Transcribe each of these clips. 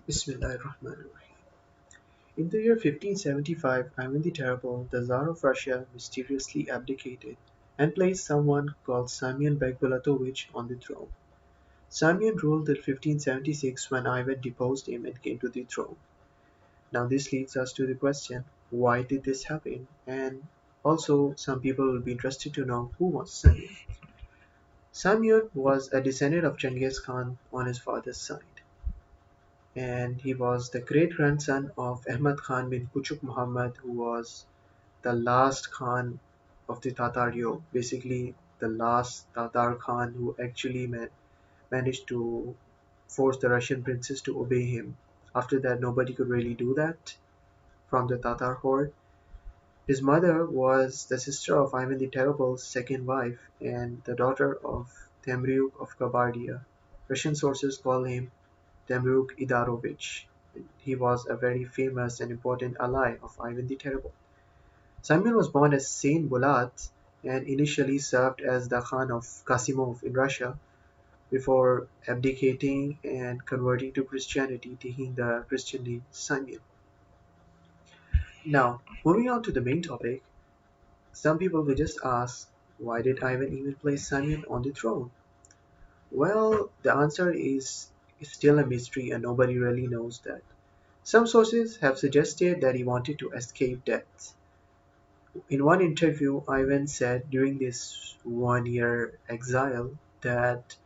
Bismillahirrahmanirrahim. In the year 1575, Ivan the Terrible, the Tsar of Russia, mysteriously abdicated and placed someone called Simeon Bekbulatovich on the throne. Simeon ruled till 1576 when Ivan deposed him and came to the throne. Now this leads us to the question, why did this happen? And also some people will be interested to know who was Simeon. Simeon was a descendant of Genghis Khan on his father's side, and he was the great-grandson of Ahmed Khan bin Kuchuk Muhammad, who was the last Khan of the Tatar yoke, basically the last Tatar Khan who actually managed to force the Russian princes to obey him. After that, nobody could really do that from the Tatar horde. His mother was the sister of Ivan the Terrible's second wife and the daughter of Temur of Kabardia. Russian sources call him Temur Idarovich. He was a very famous and important ally of Ivan the Terrible. Simeon was born as Sain Bulat and initially served as the Khan of Kasimov in Russia before abdicating and converting to Christianity, taking the Christian name Simeon. Now, moving on to the main topic, some people will just ask, why did Ivan even place Simeon on the throne? Well, the answer is still a mystery and nobody really knows that. Some sources have suggested that he wanted to escape death. In one interview, Ivan said during this 1 year exile that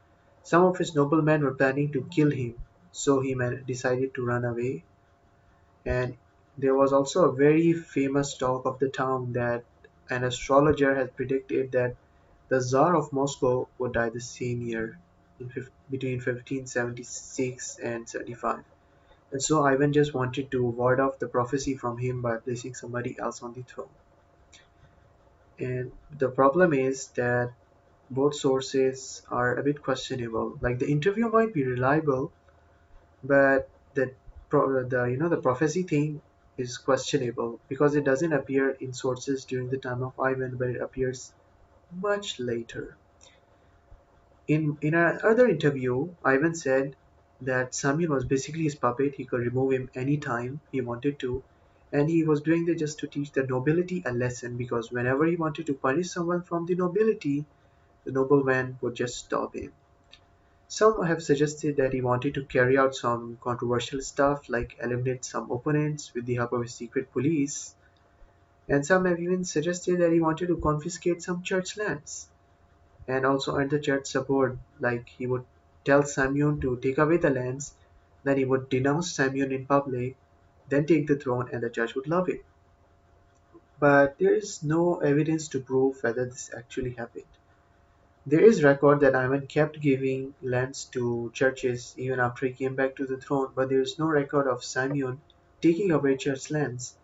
some of his noblemen were planning to kill him, so he decided to run away. And there was also a very famous talk of the town that an astrologer had predicted that the Tsar of Moscow would die the same year, between 1576 and 75. And so Ivan just wanted to ward off the prophecy from him by placing somebody else on the throne. And the problem is that both sources are a bit questionable. Like the interview might be reliable, but the prophecy thing is questionable because it doesn't appear in sources during the time of Ivan, but it appears much later. In another interview, Ivan said that Samuel was basically his puppet. He could remove him anytime he wanted to, and he was doing that just to teach the nobility a lesson because whenever he wanted to punish someone from the nobility, the nobleman would just stop him. Some have suggested that he wanted to carry out some controversial stuff like eliminate some opponents with the help of his secret police, and some have even suggested that he wanted to confiscate some church lands and also earn the church support, like he would tell Simeon to take away the lands, then he would denounce Simeon in public, then take the throne and the church would love it. But there is no evidence to prove whether this actually happened. There is record that Ivan kept giving lands to churches even after he came back to the throne, but there is no record of Simeon taking away church lands.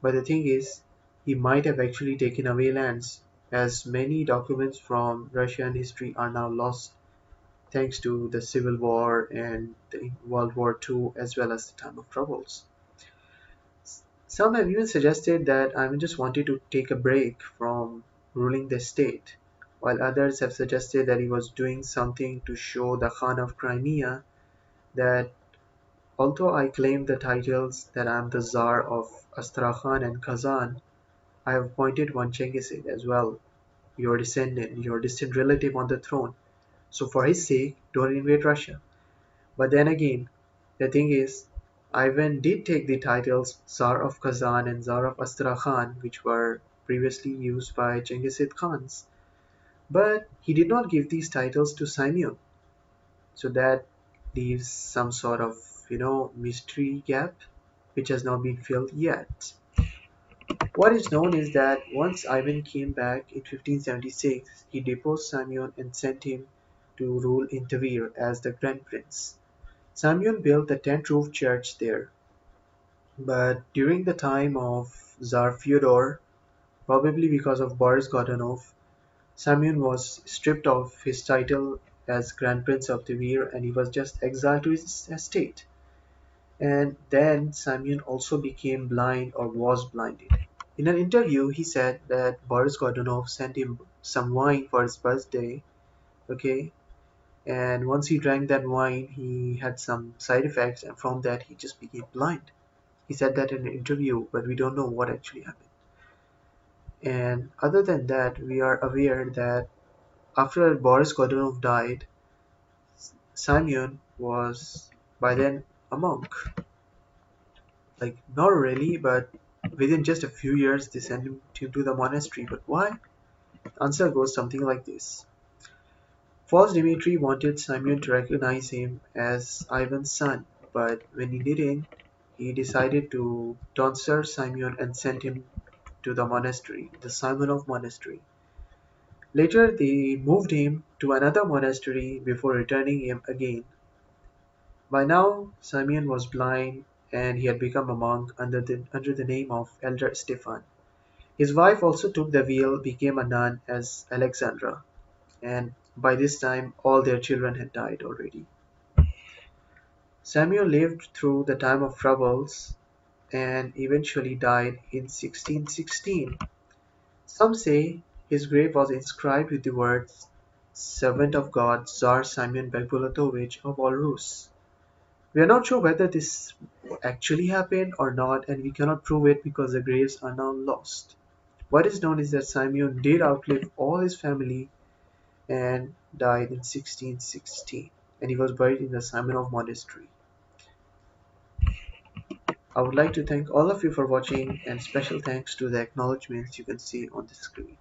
But the thing is, he might have actually taken away lands, as many documents from Russian history are now lost thanks to the Civil War and the World War II as well as the time of troubles. Some have even suggested that Ivan just wanted to take a break from ruling the state, while others have suggested that he was doing something to show the Khan of Crimea that although I claim the titles that I am the Tsar of Astrakhan and Kazan, I have appointed one Chengiz as well, your descendant, your distant relative on the throne. So for his sake, don't invade Russia. But then again, the thing is, Ivan did take the titles Tsar of Kazan and Tsar of Astrakhan, which were previously used by Genghis Khans, but he did not give these titles to Simeon. So that leaves some sort of, mystery gap which has not been filled yet. What is known is that once Ivan came back in 1576, he deposed Simeon and sent him to rule in Tver as the Grand Prince. Simeon built the tent-roof church there, but during the time of Tsar Feodor, probably because of Boris Godunov, Simeon was stripped of his title as Grand Prince of Tver and he was just exiled to his estate. And then Simeon also became blind or was blinded. In an interview, he said that Boris Godunov sent him some wine for his birthday, okay, And once he drank that wine, he had some side effects, and from that, he just became blind. He said that in an interview, but we don't know what actually happened. And other than that, we are aware that after Boris Godunov died, Simeon was by then a monk. Like, not really, but within just a few years, they sent him to the monastery. But why? Answer goes something like this. First, Dmitry wanted Simeon to recognize him as Ivan's son, but when he didn't, he decided to torture Simeon and sent him to the monastery, the Simonov monastery. Later, they moved him to another monastery before returning him again. By now, Simeon was blind and he had become a monk under the name of Elder Stefan. His wife also took the veil, became a nun as Alexandra, and by this time all their children had died already. Samuel lived through the time of troubles and eventually died in 1616. Some say his grave was inscribed with the words "Servant of God Tsar Simeon Bekbulatovich of all Rus." We are not sure whether this actually happened or not, and we cannot prove it because the graves are now lost. What is known is that Simeon did outlive all his family and died in 1616, and he was buried in the Simonov monastery. I would like to thank all of you for watching, and special thanks to the acknowledgements you can see on the screen.